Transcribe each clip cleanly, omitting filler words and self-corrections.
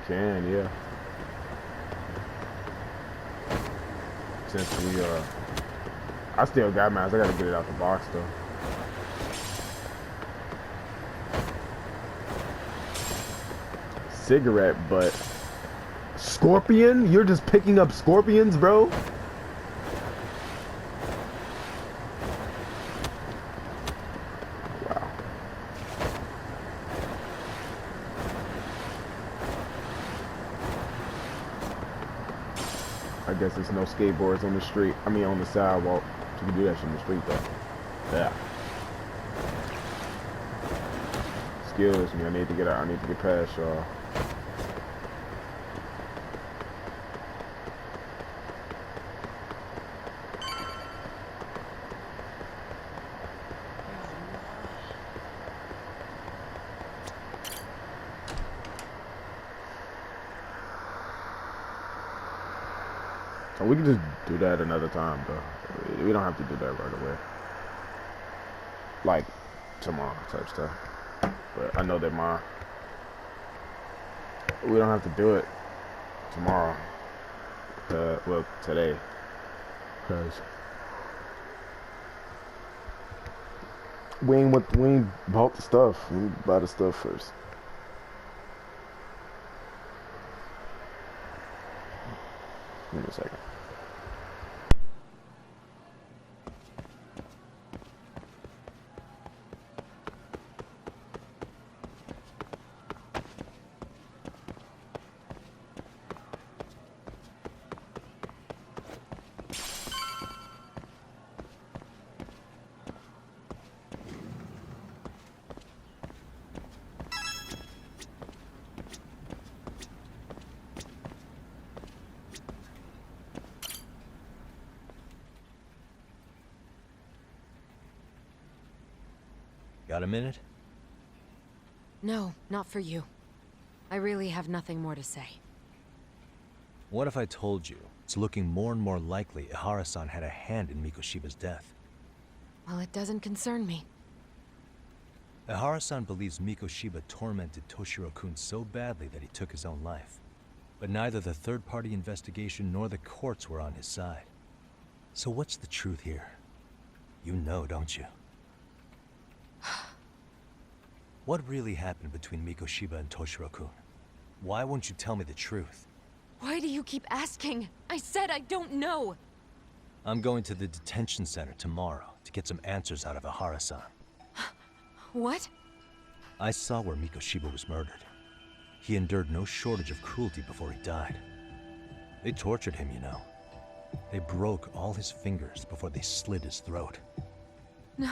can, yeah. Since we I still got mine. I gotta get it out the box though. Cigarette butt. Scorpion? You're just picking up scorpions, bro? Wow. I guess there's no skateboards on the street. I mean, on the sidewalk. You can do that shit in the street, though. Yeah. Excuse me, I need to get out. I need to get past y'all. So we can just do that another time, though. We don't have to do that right away. Like, tomorrow type stuff. But I know that we don't have to do it tomorrow. Well, today. Because we ain't bought the stuff. We buy the stuff first. Give me a second. Got a minute? No, not for you. I really have nothing more to say. What if I told you it's looking more and more likely Ihara-san had a hand in Mikoshiba's death? Well, it doesn't concern me. Ihara-san believes Mikoshiba tormented Toshiro-kun so badly that he took his own life. But neither the third-party investigation nor the courts were on his side. So what's the truth here? You know, don't you? What really happened between Mikoshiba and Toshiro-kun? Why won't you tell me the truth? Why do you keep asking? I said I don't know! I'm going to the detention center tomorrow to get some answers out of Ihara-san. What? I saw where Mikoshiba was murdered. He endured no shortage of cruelty before he died. They tortured him, you know. They broke all his fingers before they slit his throat. No.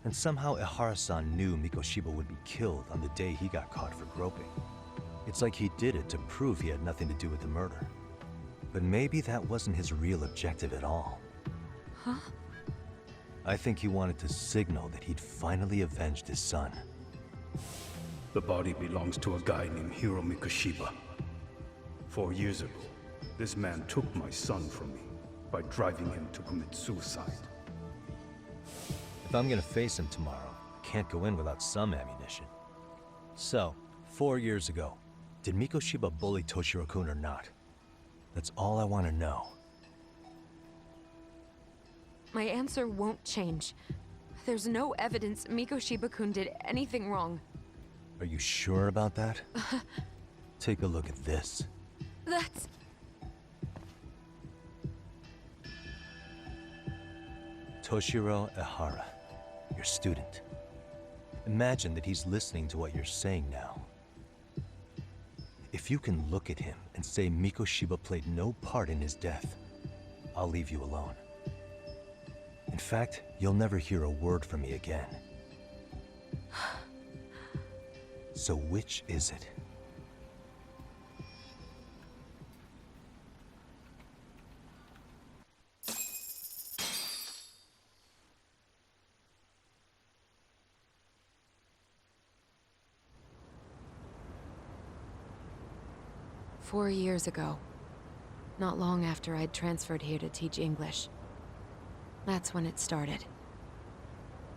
And somehow Ihara-san knew Mikoshiba would be killed on the day he got caught for groping. It's like he did it to prove he had nothing to do with the murder. But maybe that wasn't his real objective at all. Huh? I think he wanted to signal that he'd finally avenged his son. The body belongs to a guy named Hiro Mikoshiba. 4 years ago, this man took my son from me by driving him to commit suicide. If I'm gonna face him tomorrow, I can't go in without some ammunition. So, 4 years ago, did Mikoshiba bully Toshiro-kun or not? That's all I want to know. My answer won't change. There's no evidence Mikoshiba-kun did anything wrong. Are you sure about that? Take a look at this. That's... Toshiro Ihara, your student. Imagine that he's listening to what you're saying now. If you can look at him and say Mikoshiba played no part in his death, I'll leave you alone. In fact, you'll never hear a word from me again. So which is it? "4 years ago, not long after I'd transferred here to teach English. That's when it started.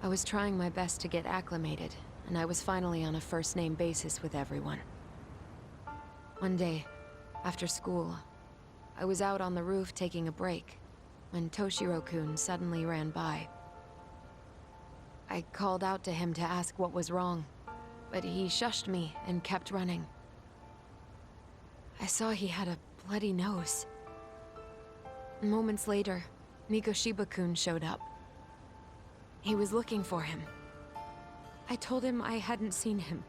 I was trying my best to get acclimated, and I was finally on a first-name basis with everyone. One day, after school, I was out on the roof taking a break, when Toshiro-kun suddenly ran by. I called out to him to ask what was wrong, but he shushed me and kept running. I saw he had a bloody nose. Moments later, Mikoshiba-kun showed up. He was looking for him. I told him I hadn't seen him.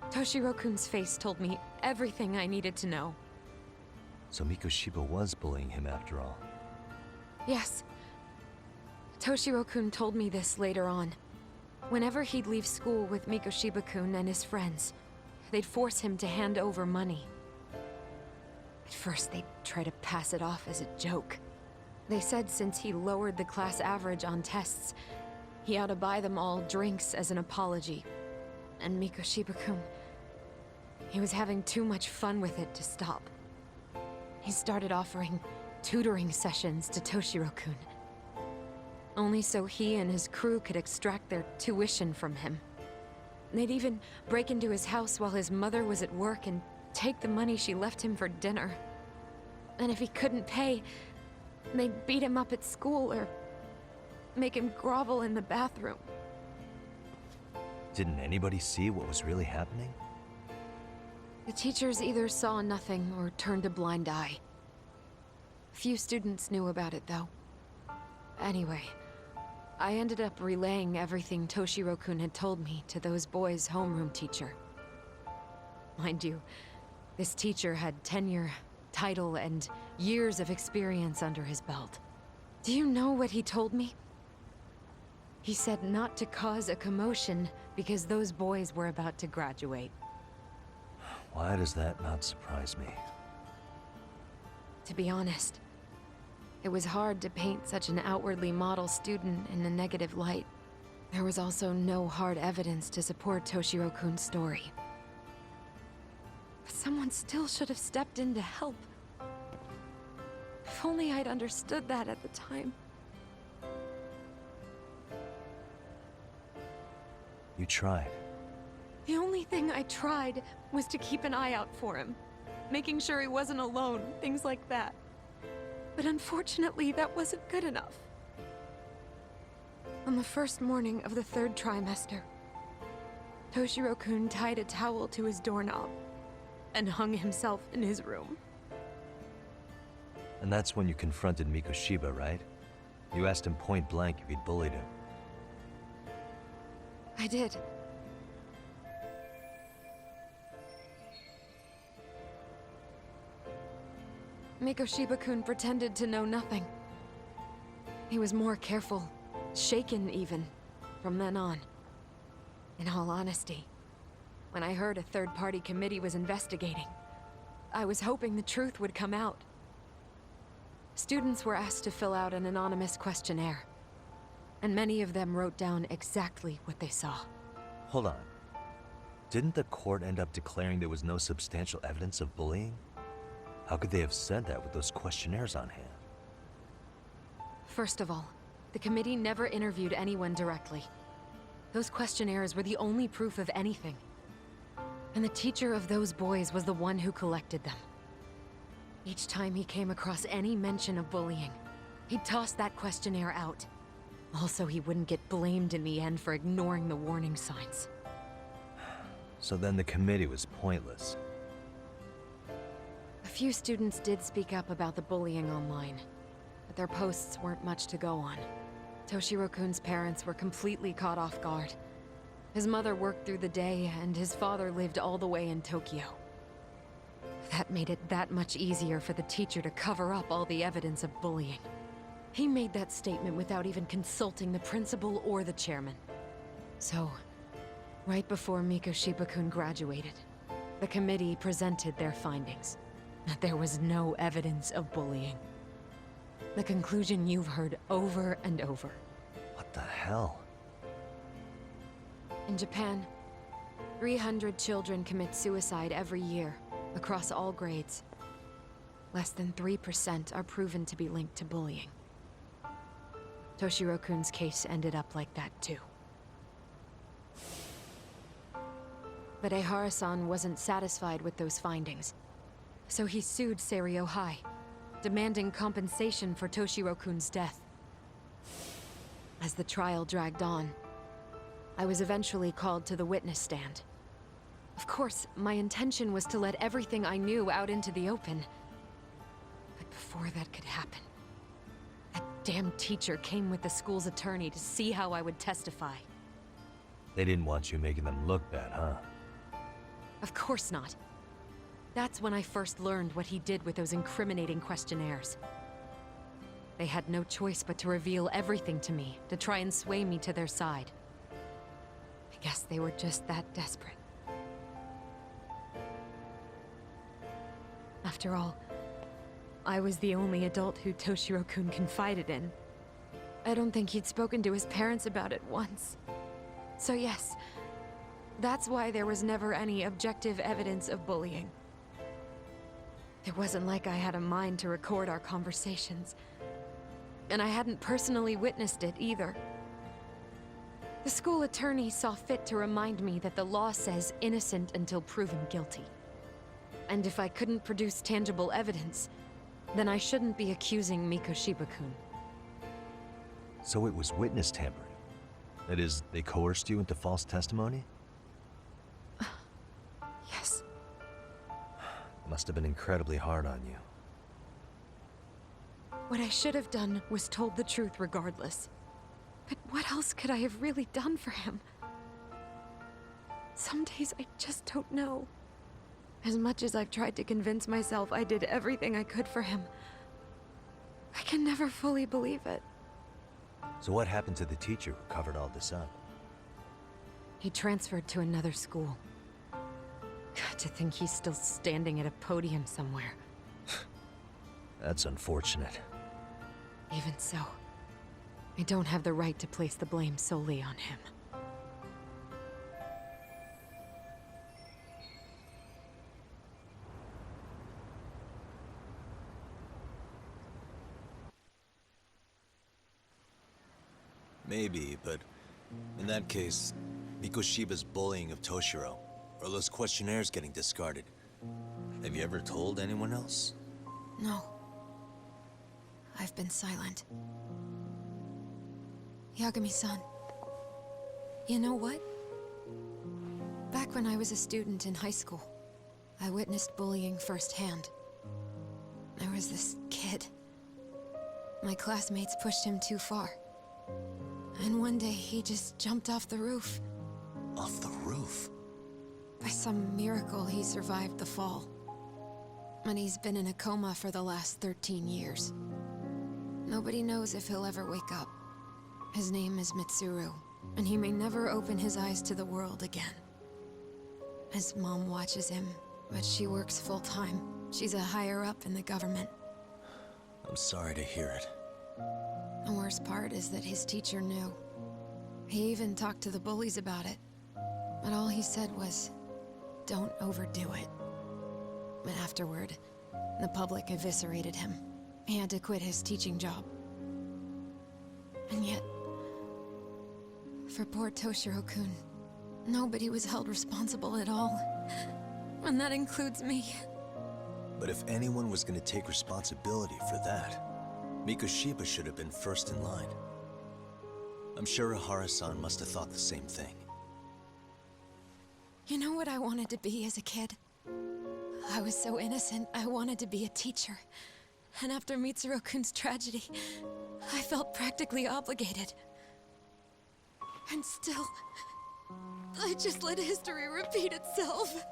Toshiro-kun's face told me everything I needed to know. So Mikoshiba was bullying him after all. Yes. Toshiro-kun told me this later on. Whenever he'd leave school with Mikoshiba-kun and his friends, they'd force him to hand over money. At first, they'd try to pass it off as a joke. They said since he lowered the class average on tests, he ought to buy them all drinks as an apology. And Mikoshiba-kun, he was having too much fun with it to stop. He started offering tutoring sessions to Toshiro-kun. Only so he and his crew could extract their tuition from him. They'd even break into his house while his mother was at work and take the money she left him for dinner. And if he couldn't pay, they'd beat him up at school or make him grovel in the bathroom. Didn't anybody see what was really happening? The teachers either saw nothing or turned a blind eye. Few students knew about it, though. Anyway, I ended up relaying everything Toshiro-kun had told me to those boys' homeroom teacher. Mind you, this teacher had tenure, title, and years of experience under his belt. Do you know what he told me? He said not to cause a commotion because those boys were about to graduate. Why does that not surprise me? To be honest, it was hard to paint such an outwardly model student in a negative light. There was also no hard evidence to support Toshiro-kun's story. But someone still should have stepped in to help. If only I'd understood that at the time. You tried. The only thing I tried was to keep an eye out for him, making sure he wasn't alone, things like that. But unfortunately, that wasn't good enough. On the first morning of the 3rd trimester, Toshiro-kun tied a towel to his doorknob and hung himself in his room. And that's when you confronted Mikoshiba, right? You asked him point blank if he'd bullied him. I did. Mikoshiba-kun pretended to know nothing. He was more careful, shaken even, from then on. In all honesty, when I heard a third-party committee was investigating, I was hoping the truth would come out. Students were asked to fill out an anonymous questionnaire, and many of them wrote down exactly what they saw. Hold on. Didn't the court end up declaring there was no substantial evidence of bullying? How could they have said that with those questionnaires on hand? First of all, the committee never interviewed anyone directly. Those questionnaires were the only proof of anything. And the teacher of those boys was the one who collected them. Each time he came across any mention of bullying, he'd toss that questionnaire out. Also, he wouldn't get blamed in the end for ignoring the warning signs. So then the committee was pointless. A few students did speak up about the bullying online, but their posts weren't much to go on. Toshiro-kun's parents were completely caught off guard. His mother worked through the day, and his father lived all the way in Tokyo. That made it that much easier for the teacher to cover up all the evidence of bullying. He made that statement without even consulting the principal or the chairman. So, right before Mikoshiba-kun graduated, the committee presented their findings. That there was no evidence of bullying. The conclusion you've heard over and over. What the hell? In Japan, 300 children commit suicide every year, across all grades. Less than 3% are proven to be linked to bullying. Toshiro-kun's case ended up like that too. But Ehara-san wasn't satisfied with those findings, so he sued Seiryo High, demanding compensation for Toshiro-kun's death. As the trial dragged on, I was eventually called to the witness stand. Of course, my intention was to let everything I knew out into the open. But before that could happen, that damn teacher came with the school's attorney to see how I would testify. They didn't want you making them look bad, huh? Of course not. That's when I first learned what he did with those incriminating questionnaires. They had no choice but to reveal everything to me, to try and sway me to their side. I guess they were just that desperate. After all, I was the only adult who Toshiro-kun confided in. I don't think he'd spoken to his parents about it once. So yes, that's why there was never any objective evidence of bullying. It wasn't like I had a mind to record our conversations. And I hadn't personally witnessed it either. The school attorney saw fit to remind me that the law says innocent until proven guilty. And if I couldn't produce tangible evidence, then I shouldn't be accusing Mikoshiba-kun. So it was witness tampering. That is, they coerced you into false testimony? Yes. Must have been incredibly hard on you. What I should have done was told the truth regardless. But what else could I have really done for him? Some days I just don't know. As much as I've tried to convince myself I did everything I could for him, I can never fully believe it. So what happened to the teacher who covered all this up? He transferred to another school. God, to think he's still standing at a podium somewhere. That's unfortunate. Even so, I don't have the right to place the blame solely on him. Maybe, but in that case, Mikoshiba's bullying of Toshiro, or those questionnaires getting discarded. Have you ever told anyone else? No. I've been silent. Yagami-san. You know what? Back when I was a student in high school, I witnessed bullying firsthand. There was this kid. My classmates pushed him too far. And one day he just jumped off the roof. Off the roof? By some miracle, he survived the fall. And he's been in a coma for the last 13 years. Nobody knows if he'll ever wake up. His name is Mitsuru, and he may never open his eyes to the world again. His mom watches him, but she works full-time. She's a higher-up in the government. I'm sorry to hear it. The worst part is that his teacher knew. He even talked to the bullies about it. But all he said was, don't overdo it. But afterward, the public eviscerated him. He had to quit his teaching job. And yet, for poor Toshiro-kun, nobody was held responsible at all. And that includes me. But if anyone was going to take responsibility for that, Mikoshiba should have been first in line. I'm sure Ehara-san must have thought the same thing. You know what I wanted to be as a kid? I was so innocent, I wanted to be a teacher. And after Mitsuru-kun's tragedy, I felt practically obligated. And still, I just let history repeat itself.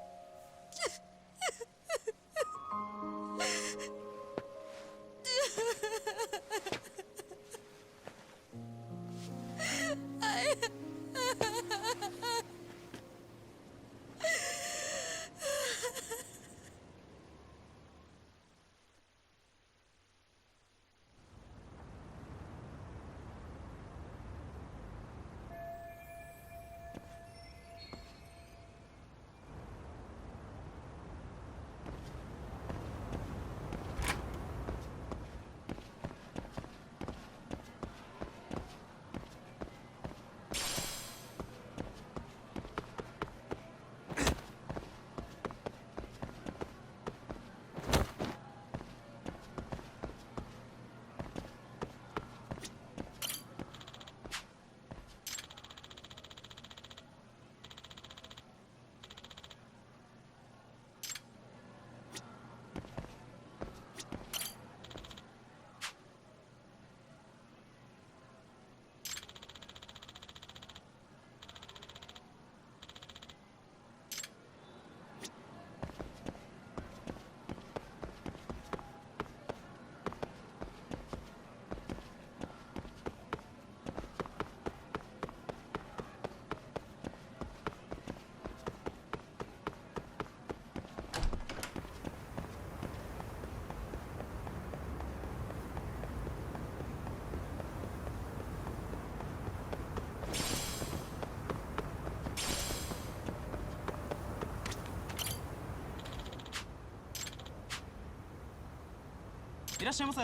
らっしゃいませ。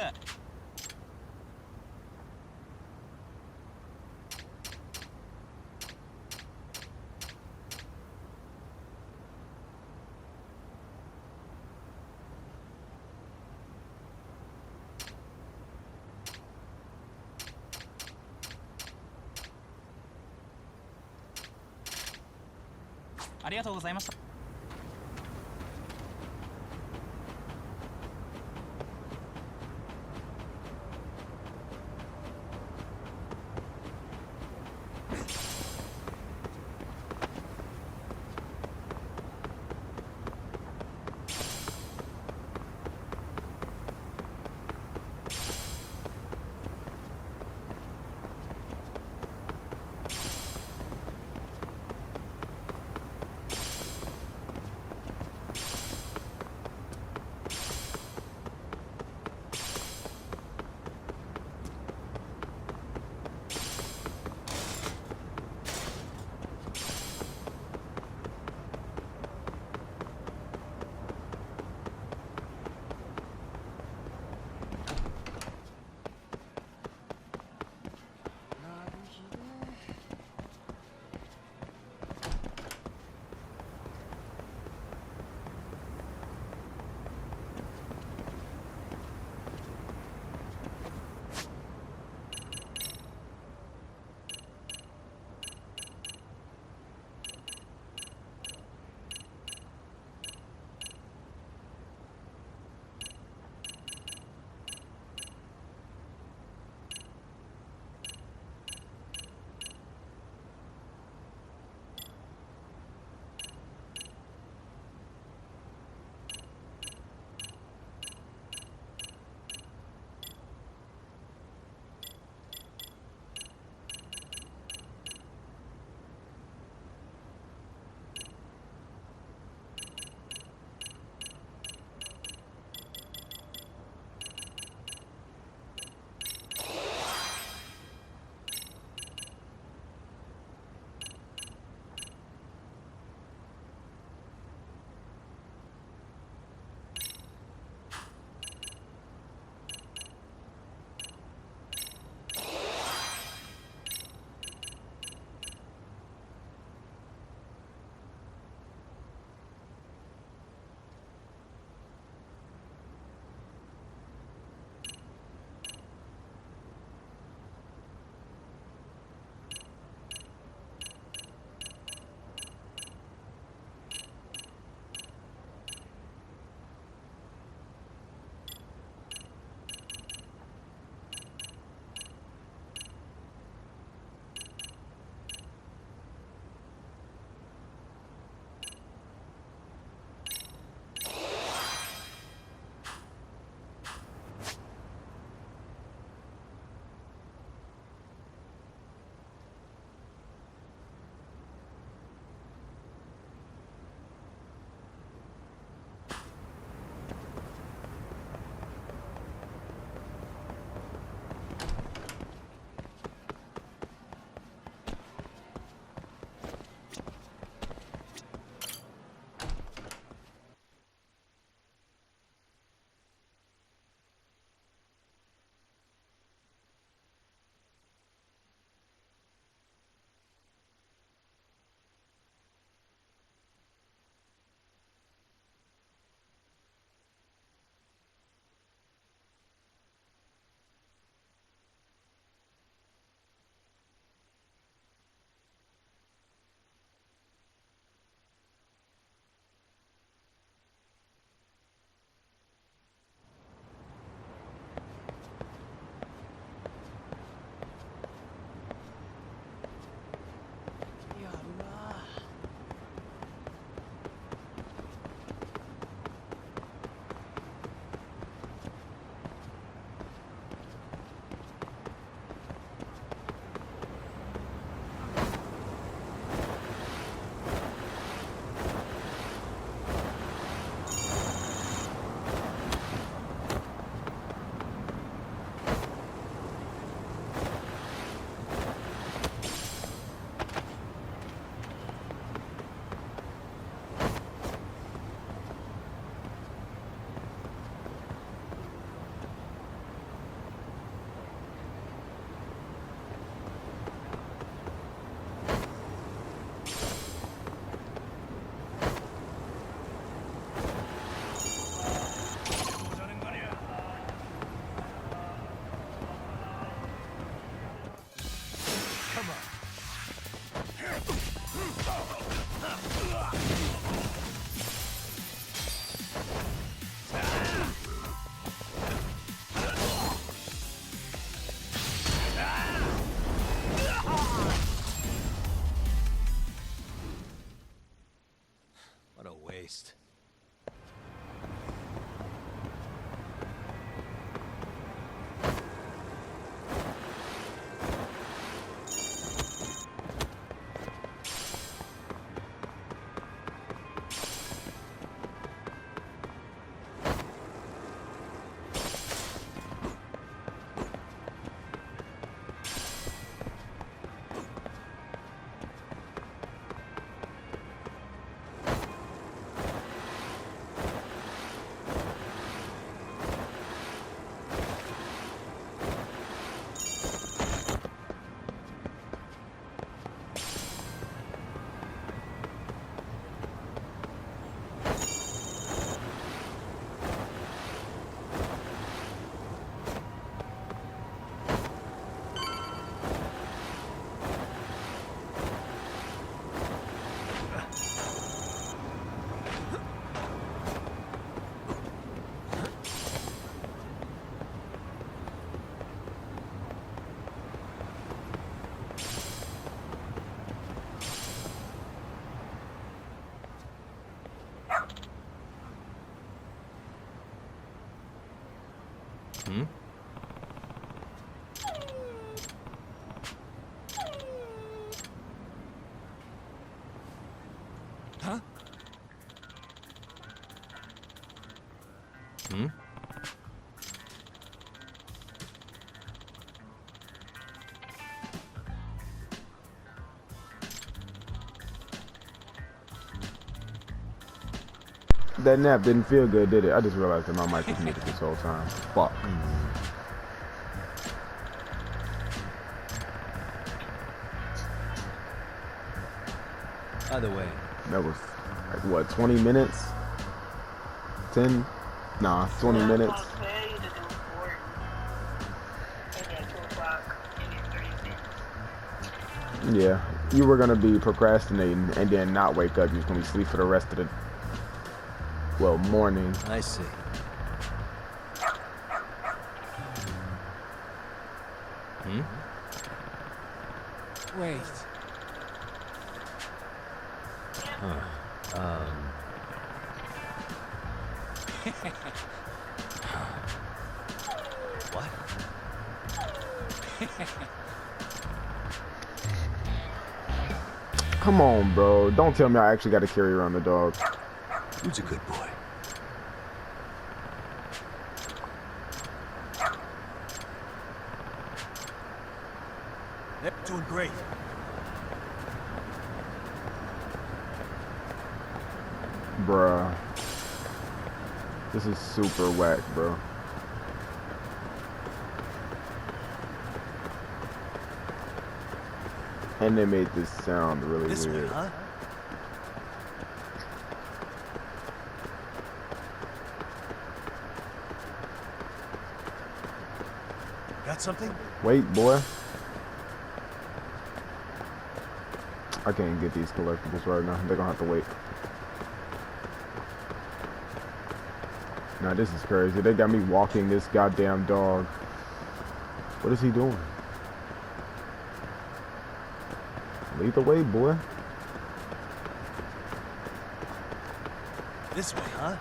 ありがとうございました。waste. Hmm? Huh? Hmm? That nap didn't feel good, did it? I just realized that my mic was muted this whole time. Fuck. Either way, That was like what, 20 minutes? 10? Nah, 20 Well, minutes. I'll tell you to do 40. Maybe at 2 o'clock, maybe at 30 minutes. Yeah, you were gonna be procrastinating and then not wake up. You was gonna be asleep for the rest of the, well, morning. I see. Hmm? Wait. What? Come on, bro. Don't tell me I actually got to carry around the dog. Who's a good boy? They're doing great. Bruh. This is super whack, bro. And they made this sound really This way, weird. huh? Got something? Wait, boy. I can't get these collectibles right now. They're gonna have to wait. Nah, this is crazy. They got me walking this goddamn dog. What is he doing? Lead the way, boy. This way, huh?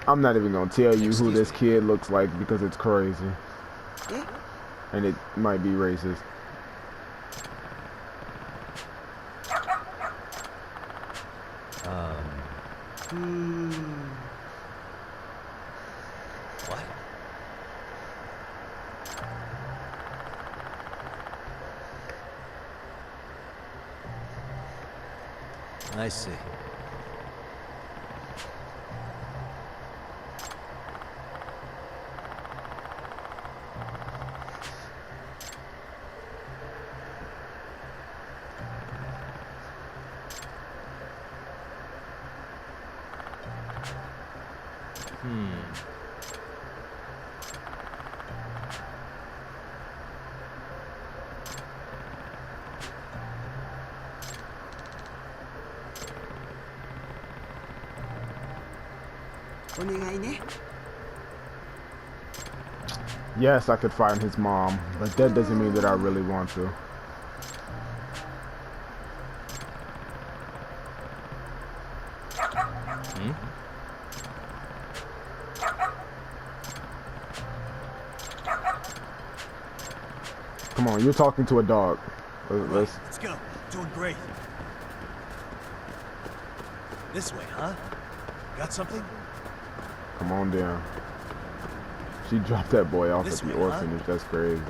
I'm not even gonna tell you who this kid looks like because it's crazy. And it might be racist. What? I see. Yes, I could find his mom, but that doesn't mean that I really want to. Come on, you're talking to a dog. Let's go. Doing great. This way, huh? Got something? Come on down. She dropped that boy off This at the way, huh? orphanage. That's crazy.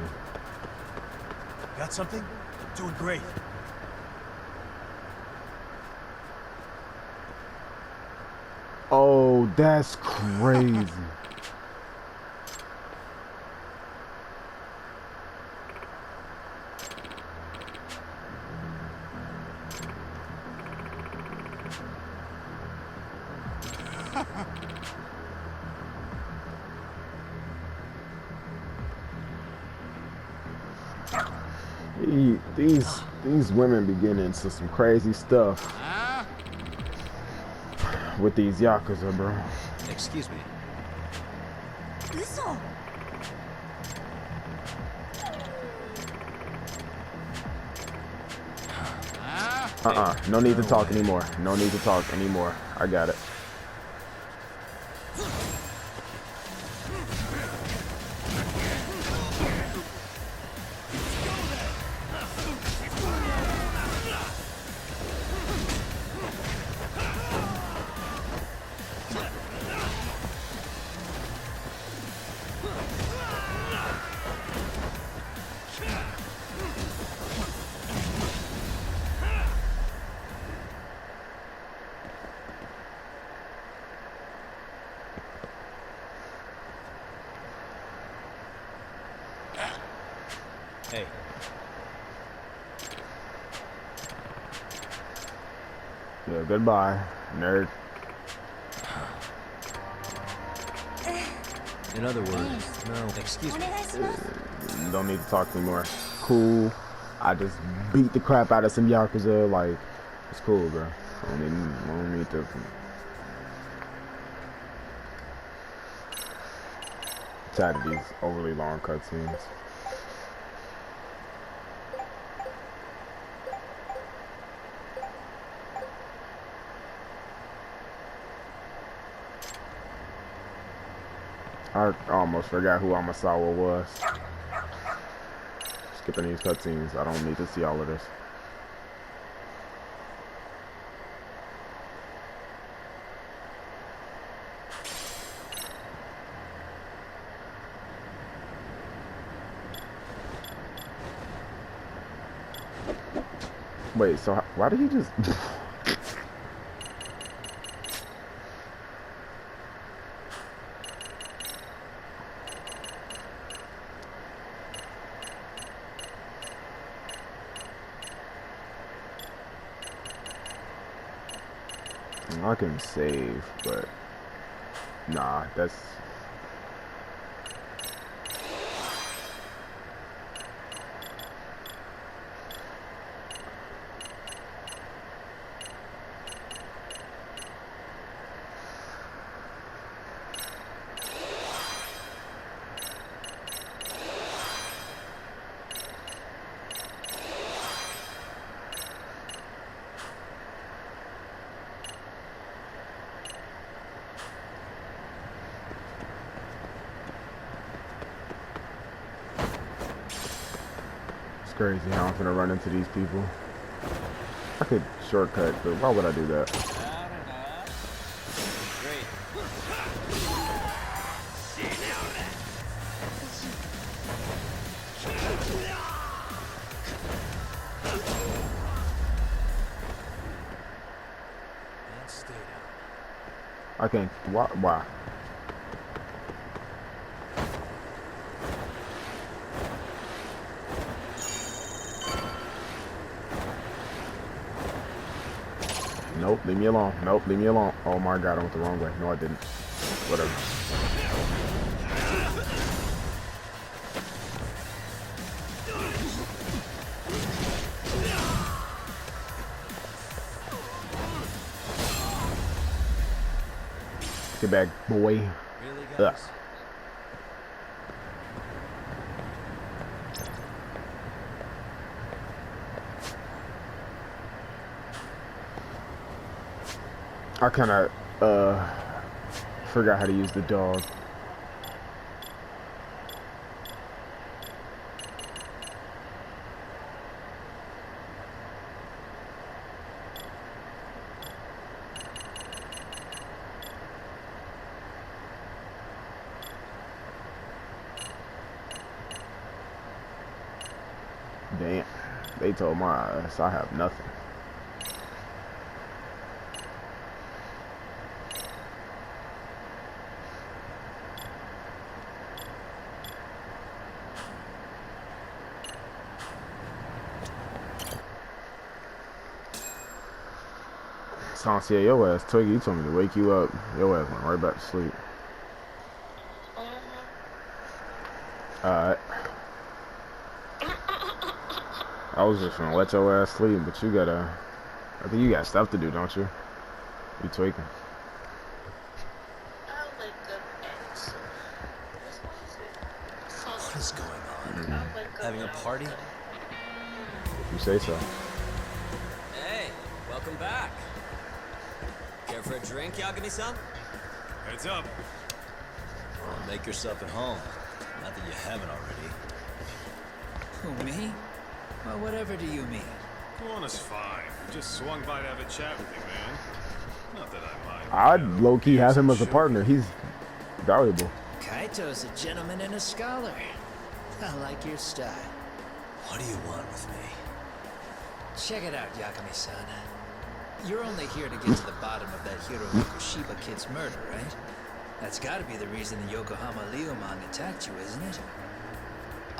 Got something? Doing great. Oh, that's crazy. These women be getting into some crazy stuff with these yakuza, bro. Excuse me. No need to talk anymore. No need to talk anymore. I got it. Hey. Yeah, goodbye, nerd. In other words, no. Excuse me. Don't need to talk anymore. Cool. I just beat the crap out of some yakuza. Like, it's cool, bro. I don't need to. Tired of these overly long cutscenes. I almost forgot who Amasawa was. Skipping these cutscenes. I don't need to see all of this. Wait, so why did he just... I can save, but nah, that's... It's crazy how I'm gonna run into these people. I could shortcut, but why would I do that? Great. And stay down. I can't... Why? Nope, leave me alone. Nope, leave me alone. Oh my god, I went the wrong way. No, I didn't. Whatever. Get back, boy. Really, Ugh. guys? I kind of forgot how to use the dog. Damn, they told my ass I have nothing. Sansia, your ass, Twiggy, you told me to wake you up. Your ass went right back to sleep. Alright. I was just gonna let your ass sleep, but you gotta... I think you got stuff to do, don't you? You tweaking. I'll wake up at 2. What is going on? I'll wake up Having a at party? If you say so. Hey, welcome back. Care for a drink, Yagami-san? Heads up. Well, make yourself at home. Not that you haven't already. Who, me? Well, whatever do you mean? Kiwanu's fine. Just swung by to have a chat with you, man. Not that I mind. I'd low-key have him as a partner. He's valuable. Kaito's a gentleman and a scholar. I like your style. What do you want with me? Check it out, Yagami-san. You're only here to get to the bottom of that Hiro Fukushiba kid's murder, right? That's gotta be the reason the Yokohama Leomon attacked you, isn't it?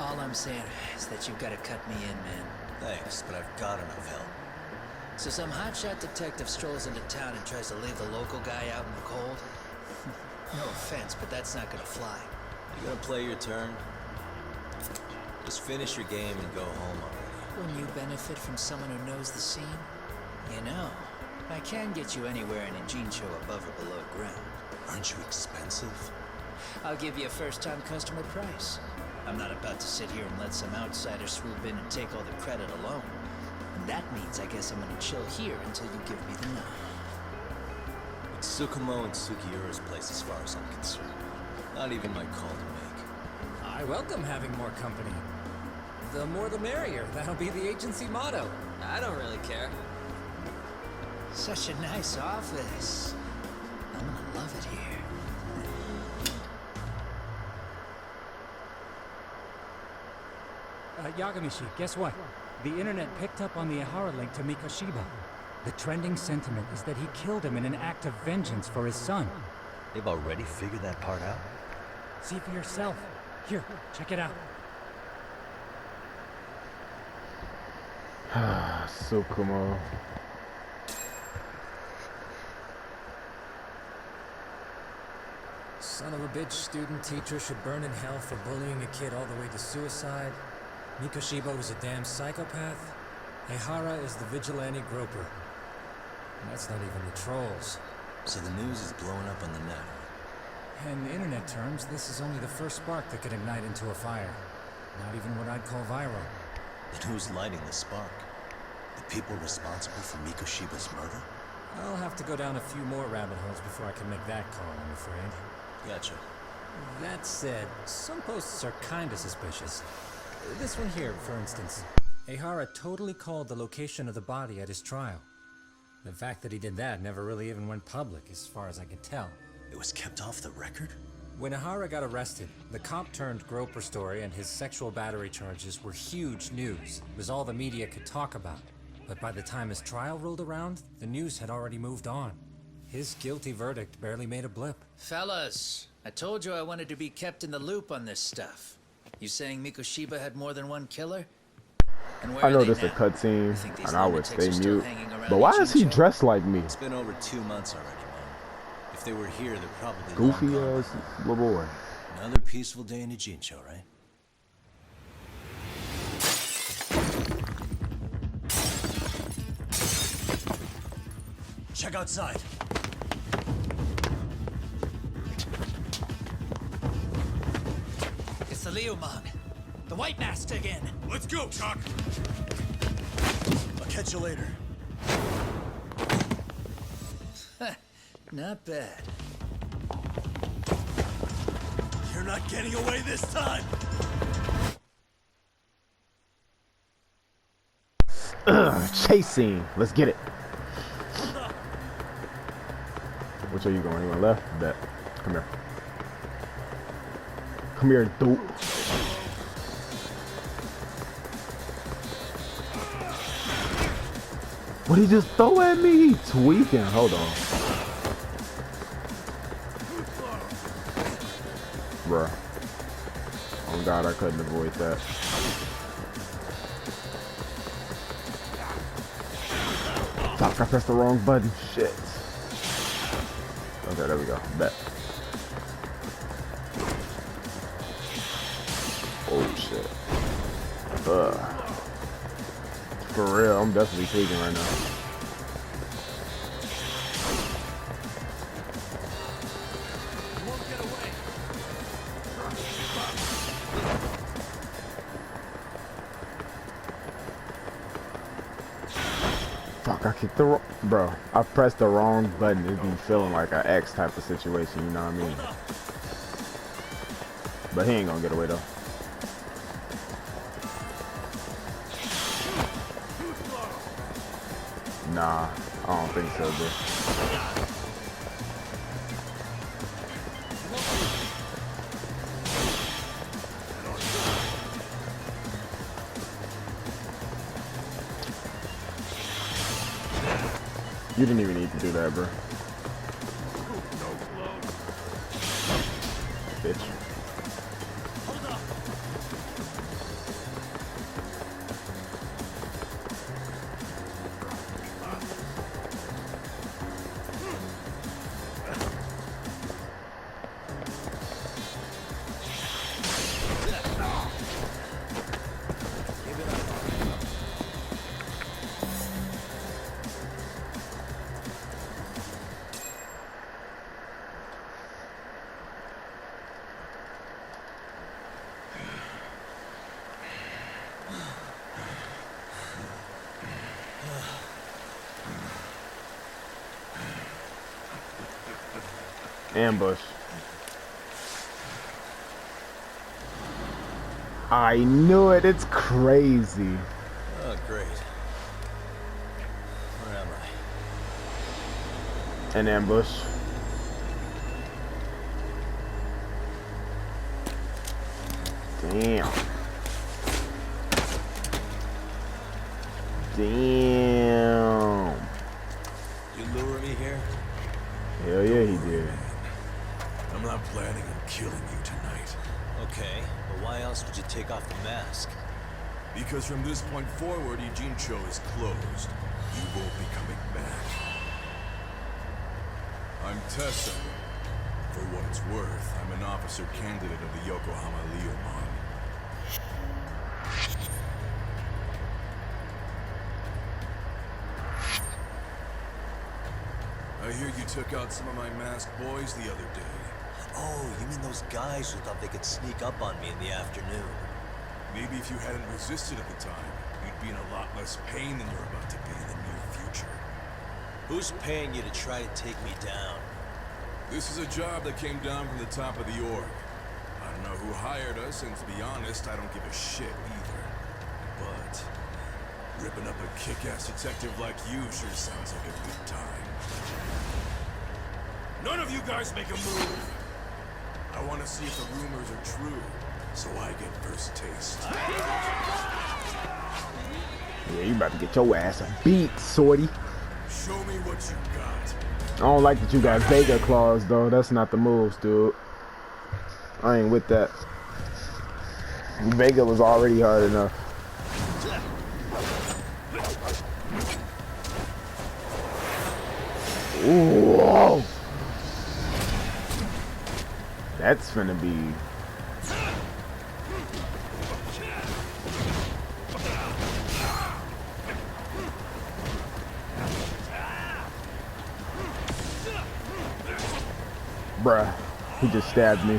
All I'm saying is that you've gotta cut me in, man. Thanks, but I've got enough help. So some hotshot detective strolls into town and tries to leave the local guy out in the cold? No offense, but that's not gonna fly. You gonna play your turn? Just finish your game and go home already. Wouldn't you benefit from someone who knows the scene? You know, I can get you anywhere in a Jincho above or below ground. Aren't you expensive? I'll give you a first-time customer price. I'm not about to sit here and let some outsider swoop in and take all the credit alone. And that means I guess I'm gonna chill here until you give me the nod. It's Tsukumo and Sugiura's place as far as I'm concerned. Not even my call to make. I welcome having more company. The more the merrier. That'll be the agency motto. I don't really care. Such a nice office. I'm gonna love it here. Yagamishi, guess what? The internet picked up on the Ihara link to Mikoshiba. The trending sentiment is that he killed him in an act of vengeance for his son. They've already figured that part out? See for yourself. Here, check it out. Tsukumo. Son of a bitch student teacher should burn in hell for bullying a kid all the way to suicide. Mikoshiba was a damn psychopath. Ehara is the vigilante groper. And that's not even the trolls. So the news is blowing up on the net. In internet terms, this is only the first spark that could ignite into a fire. Not even what I'd call viral. Then who's lighting the spark? The people responsible for Mikoshiba's murder? I'll have to go down a few more rabbit holes before I can make that call, I'm afraid. Gotcha. That said, some posts are kinda suspicious. This one here, for instance. Ehara totally called the location of the body at his trial. The fact that he did that never really even went public, as far as I can tell. It was kept off the record? When Ehara got arrested, the cop-turned-groper story and his sexual battery charges were huge news. It was all the media could talk about. But by the time his trial rolled around, the news had already moved on. His guilty verdict barely made a blip. Fellas, I told you I wanted to be kept in the loop on this stuff. You saying Mikoshiba had more than one killer? And where I know are they this a now? cutscene, I think these and I would lunatics stay are still mute. hanging around But why is he Jincho. dressed like me? It's been over 2 months already, man. If they were here, they're probably Goofy long gone ass by little boy. now. Another peaceful day in a Jincho, right? Check outside. Liumang. The White Mask again. Let's go, Chuck. I'll catch you later. Not bad. You're not getting away this time. Chase scene. Let's get it. Which way you going? You going left? Bet. Come here. Come here, dude. What did he just throw at me? He tweaking. Hold on. Bruh. Oh God, I couldn't avoid that. Fuck, I pressed the wrong button. Shit. Okay, there we go. Bet. Oh shit. For real, I'm definitely tweaking right now. Fuck, I kicked the wrong... Bro, I pressed the wrong button. It be feeling like an X type of situation, you know what I mean? But he ain't gonna get away though. Nah, I don't think so, dude. You didn't even need to do that, bro. Bitch. Ambush. I knew it. It's crazy. Oh, great. Where am I? An ambush. Damn. Damn. You lure me here? Hell yeah, he did. I'm not planning on killing you tonight. Okay, but why else would you take off the mask? Because from this point forward, Eugene Cho is closed. You won't be coming back. I'm Tessa. For what it's worth, I'm an officer candidate of the Yokohama Liumang. I hear you took out some of my masked boys the other day. Oh, you mean those guys who thought they could sneak up on me in the afternoon? Maybe if you hadn't resisted at the time, you'd be in a lot less pain than you're about to be in the near future. Who's paying you to try to take me down? This is a job that came down from the top of the org. I don't know who hired us, and to be honest, I don't give a shit either. But ripping up a kick-ass detective like you sure sounds like a good time. None of you guys make a move! I want to see if the rumors are true, so I get first taste. Yeah, you about to get your ass beat, sorty. Show me what you got. I don't like that you got Vega claws, though. That's not the moves, dude. I ain't with that. Vega was already hard enough. Ooh, whoa. That's gonna be... Bruh, he just stabbed me.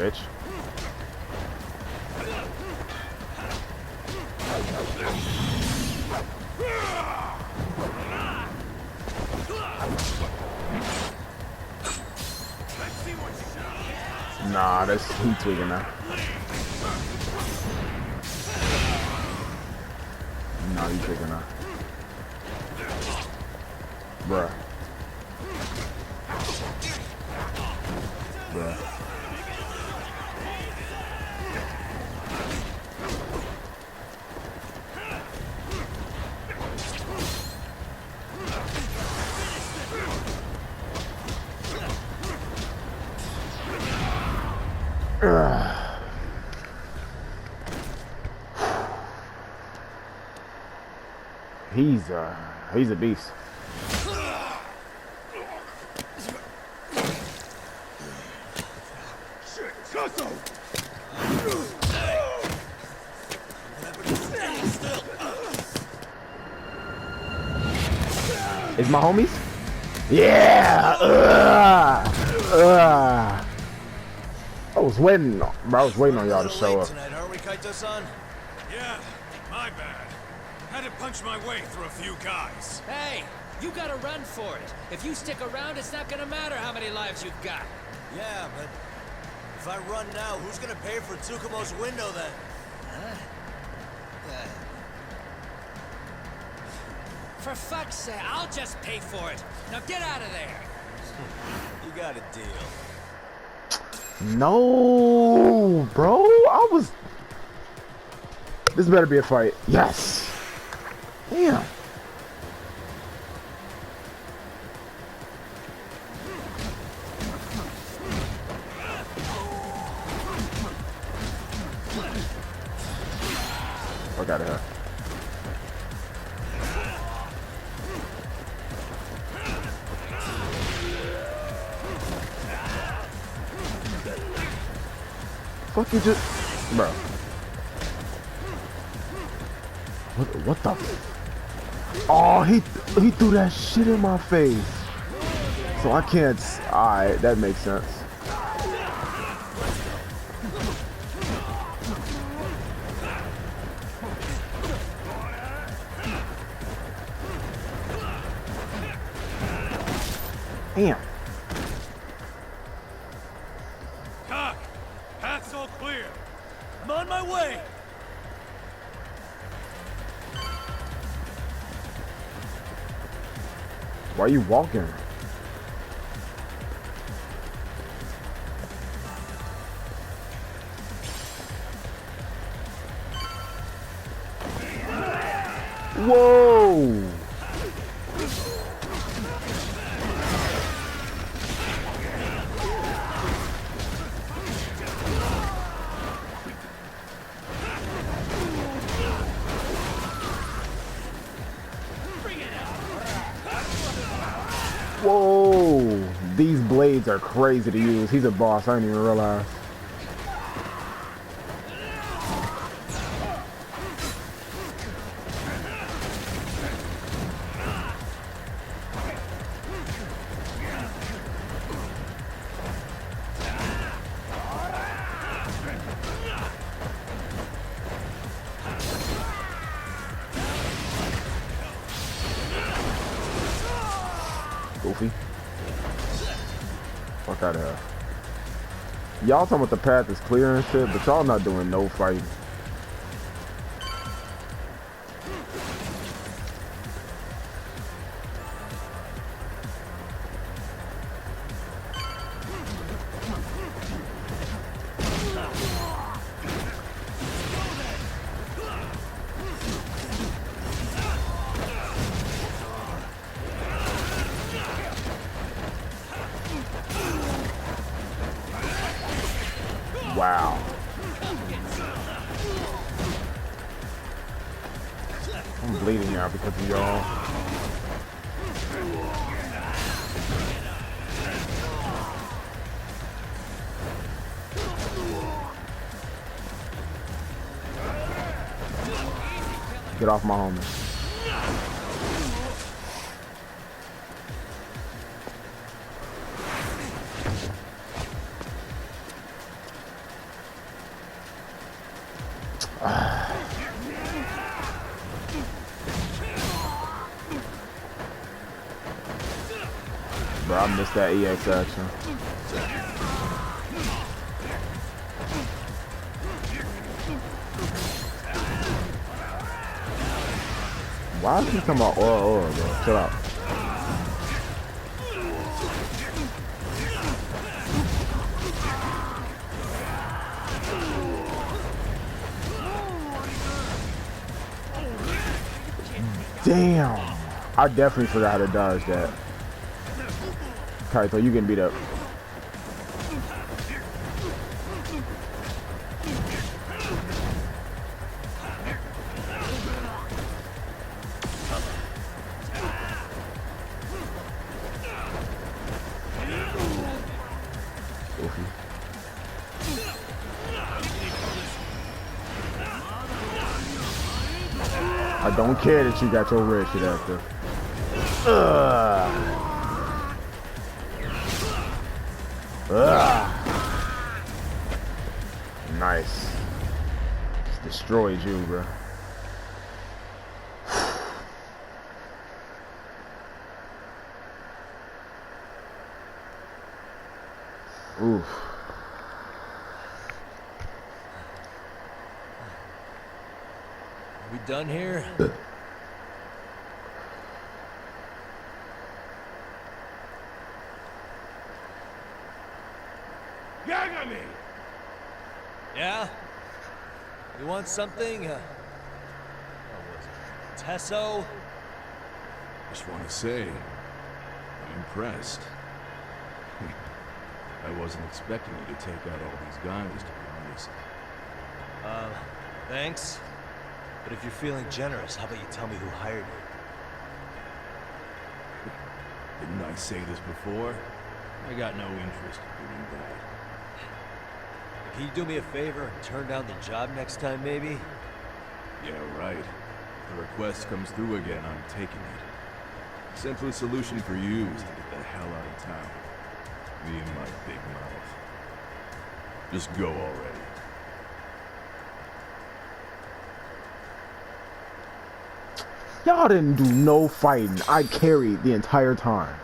bitch. Nah, that's he tweaking now. Nah, he tweaking now. Bruh. Bruh. He's a beast. Is my homies? Yeah! I was waiting, bro. I was waiting on y'all to show up. Tonight, aren't we, Kaito-san? Yeah, my bad. Had to punch my way through a few guys. Hey, you gotta run for it. If you stick around, it's not gonna matter how many lives you've got. Yeah, but if I run now, who's gonna pay for Tsukumo's window then? Huh? For fuck's sake, I'll just pay for it. Now get out of there. You got a deal. No, bro. I was. This better be a fight. Yes. Damn. Fuck out of here. Fuck you just, bro. What the? Oh, he threw that shit in my face. So I can't. Alright, that makes sense. Damn. Doc, path's all clear. I'm on my way! Why are you walking? Whoa! Whoa! These blades are crazy to use. He's a boss. I didn't even realize. Goofy. Fuck out of here. Y'all talking about the path is clear and shit, but y'all not doing no fighting. Wow. I'm bleeding now because of y'all. Get off my homie. bro. I missed that EX action. Why is he talking about oil, bro? Chill out. Damn. I definitely forgot how to dodge that. Kaito, you getting beat up. I don't care that you got your red shit after. Nice. Just destroyed you, bro. Oof. Are we done here? Yagami! Yeah? You want something? What was it? Tesso? Just want to say, I'm impressed. I wasn't expecting you to take out all these guys, to be honest. Thanks. But if you're feeling generous, how about you tell me who hired you? Didn't I say this before? I got no interest in doing that. Can you do me a favor and turn down the job next time, maybe? Yeah, right. If the request comes through again, I'm taking it. Simplest solution for you is to get the hell out of town. Me and my big mouth. Just go already. Y'all didn't do no fighting. I carried the entire time.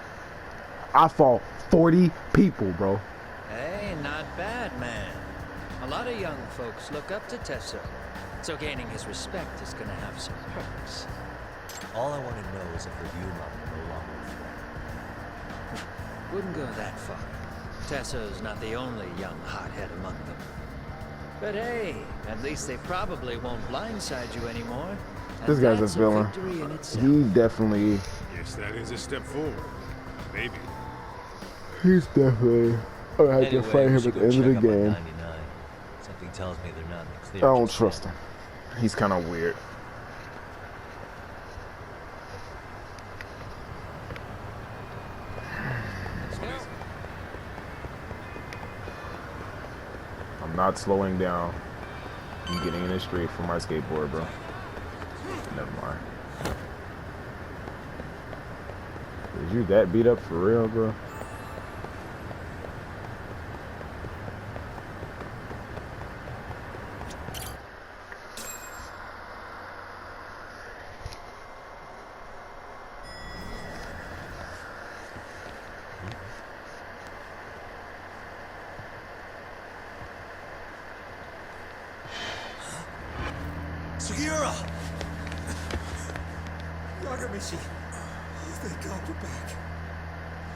I fought 40 people, bro. Hey, not bad, man. A lot of young folks look up to Tesso, so gaining his respect is gonna have some perks. All I want to know is if the Ryuman are no longer a threat. Wouldn't go that far. Tesso's not the only young hothead among them. But hey, at least they probably won't blindside you anymore. This guy's a villain. He definitely... Yes, that is a step forward. Maybe. He's definitely... I had to fight him at the end of the game. Something tells me they're not in the I clear. don't trust him. He's kind of weird. I'm not slowing down. I'm getting in it straight for my skateboard, bro. Never mind. Is you that beat up for real, bro? Sugiura! Yagamishi! Thank God you're back.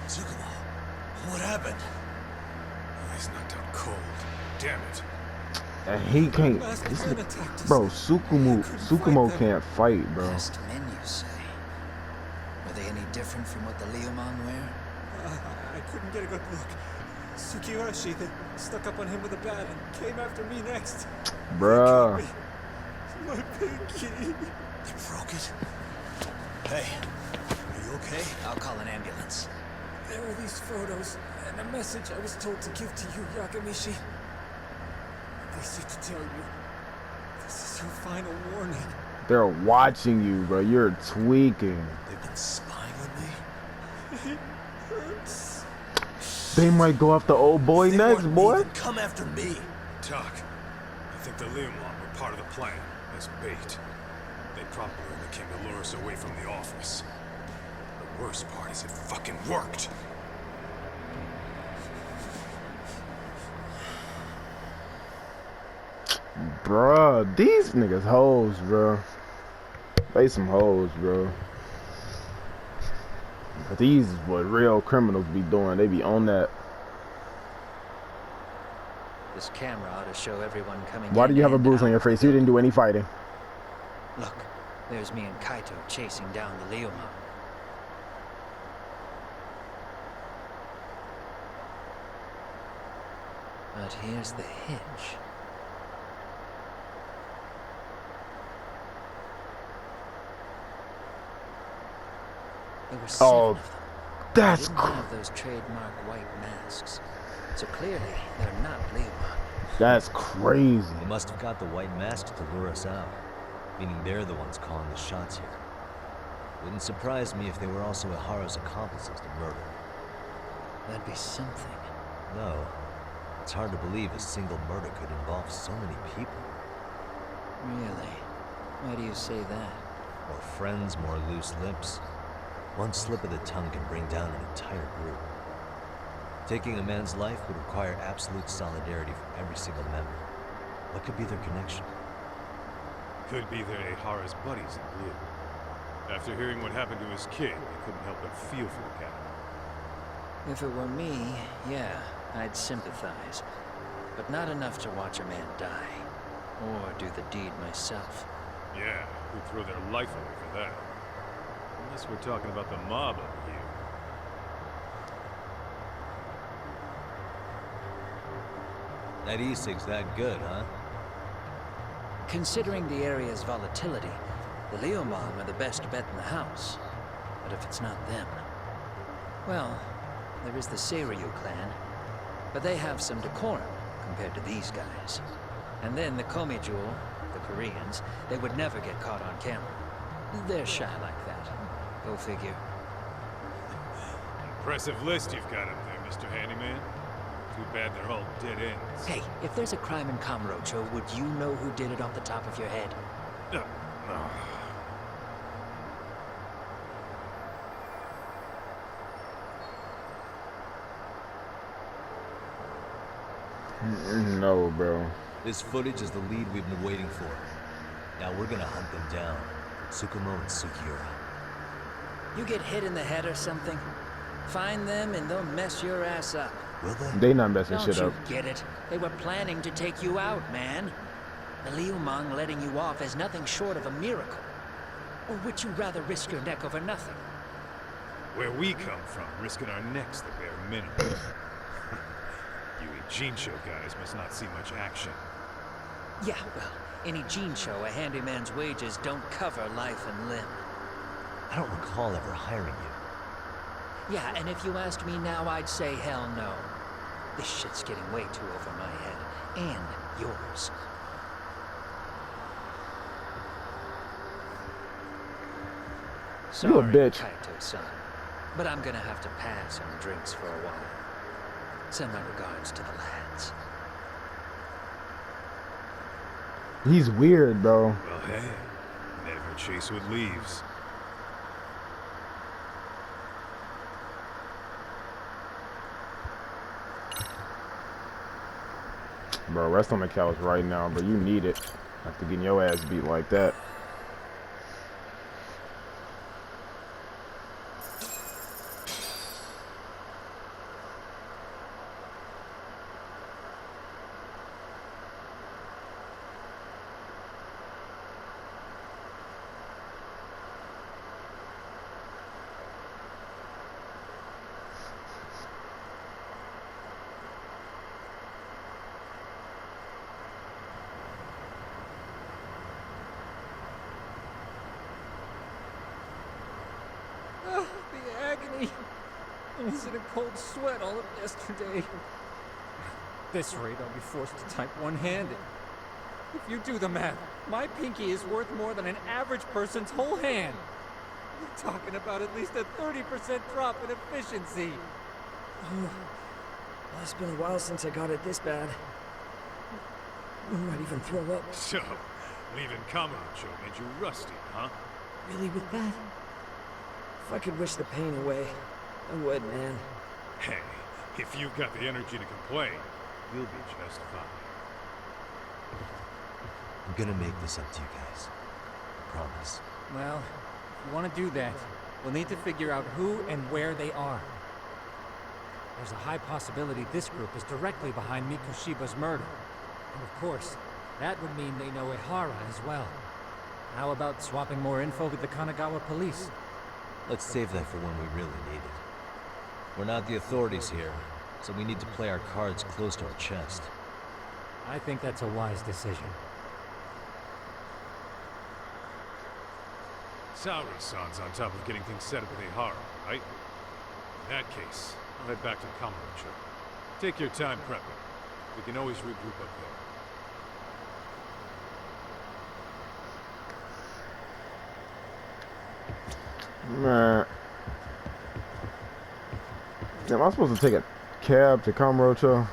Tsukumo, what happened? He's knocked out cold. Damn it. And he can't... Bro, Tsukumo can't fight, bro. Masked men, you say? Were they any different from what the Leomon wear? I couldn't get a good look. Sugiurashi, they stuck up on him with a bat and came after me next. Bruh. My pinky. You broke it? Hey, are you okay? I'll call an ambulance. There are these photos and a message I was told to give to you, Yagamishi. They said to tell you, this is your final warning. They're watching you, bro. You're tweaking. They've been spying on me? It hurts. They might go after old boy They next, want boy. me, then come after me. Talk. I think the Leomon were part of the plan, as bait. They probably only came to lure us away from the office. The worst part is it fucking worked. Bruh, these niggas hoes, bro. They some hoes, bro. But these is what real criminals be doing. They be on that. This camera ought to show everyone coming Why in do you have a and bruise on out your of the face? You didn't do any fighting. Look, there's me and Kaito chasing down the Leomon. But here's the hitch. There were seven of them. That's They didn't have those trademark white masks. So clearly, they're not Leomon. That's crazy. They must have got the white masks to lure us out, meaning they're the ones calling the shots here. Wouldn't surprise me if they were also Ihara's accomplices to murder. That'd be something. No, it's hard to believe a single murder could involve so many people. Really? Why do you say that? More friends, more loose lips. One slip of the tongue can bring down an entire group. Taking a man's life would require absolute solidarity from every single member. What could be their connection? Could be they're Ihara's buddies in blue. After hearing what happened to his kid, they couldn't help but feel for the guy. If it were me, yeah, I'd sympathize. But not enough to watch a man die. Or do the deed myself. Yeah, who'd throw their life away for that? Unless we're talking about the mob over here. That e-cig's that good, huh? Considering the area's volatility, the Leomon are the best bet in the house. But if it's not them... Well, there is the Seiryu clan. But they have some decorum compared to these guys. And then the Komijul, the Koreans, they would never get caught on camera. They're shy like that. Go figure. Impressive list you've got up there, Mr. Handyman. Too bad they're all dead ends. Hey, if there's a crime in Kamurocho, would you know who did it off the top of your head? No. No, bro. This footage is the lead we've been waiting for. Now we're gonna hunt them down. Tsukumo and Sugiura. You get hit in the head or something? Find them and they'll mess your ass up. Will they? They not messing Don't shit you up. get it? They were planning to take you out, man. The Leomon letting you off is nothing short of a miracle. Or would you rather risk your neck over nothing? Where we come from, risking our necks the bare minimum. You Ijincho guys must not see much action. Yeah, well, in Ijincho, a handyman's wages don't cover life and limb. I don't recall ever hiring you. Yeah, and if you asked me now, I'd say hell no. This shit's getting way too over my head. And yours. Sorry, You a bitch. Kaito-san, but I'm gonna have to pass on drinks for a while. Send my regards to the lads. He's weird, bro. Well, hey, never chase what leaves. Bro, rest on the couch right now, bro. You need it. After getting your ass beat like that. The agony. I was in a cold sweat all of yesterday. At this rate, I'll be forced to type one-handed. If you do the math, my pinky is worth more than an average person's whole hand. You're talking about at least a 30% drop in efficiency. Well, it's been a while since I got it this bad. I might even throw up. So, leaving Kamurocho made you rusty, huh? Really with that? If I could wish the pain away, I would, man. Hey, if you've got the energy to complain, you'll be just fine. I'm gonna make this up to you guys. I promise. Well, if you want to do that, we'll need to figure out who and where they are. There's a high possibility this group is directly behind Mikoshiba's murder. And of course, that would mean they know Ihara as well. How about swapping more info with the Kanagawa police? Let's save that for when we really need it. We're not the authorities here, so we need to play our cards close to our chest. I think that's a wise decision. Saori-san's on top of getting things set up with Ihara, right? In that case, I'll head back to Kamurocho. Take your time prepping. We can always regroup up there. Man. Am I supposed to take a cab to Kamurocho?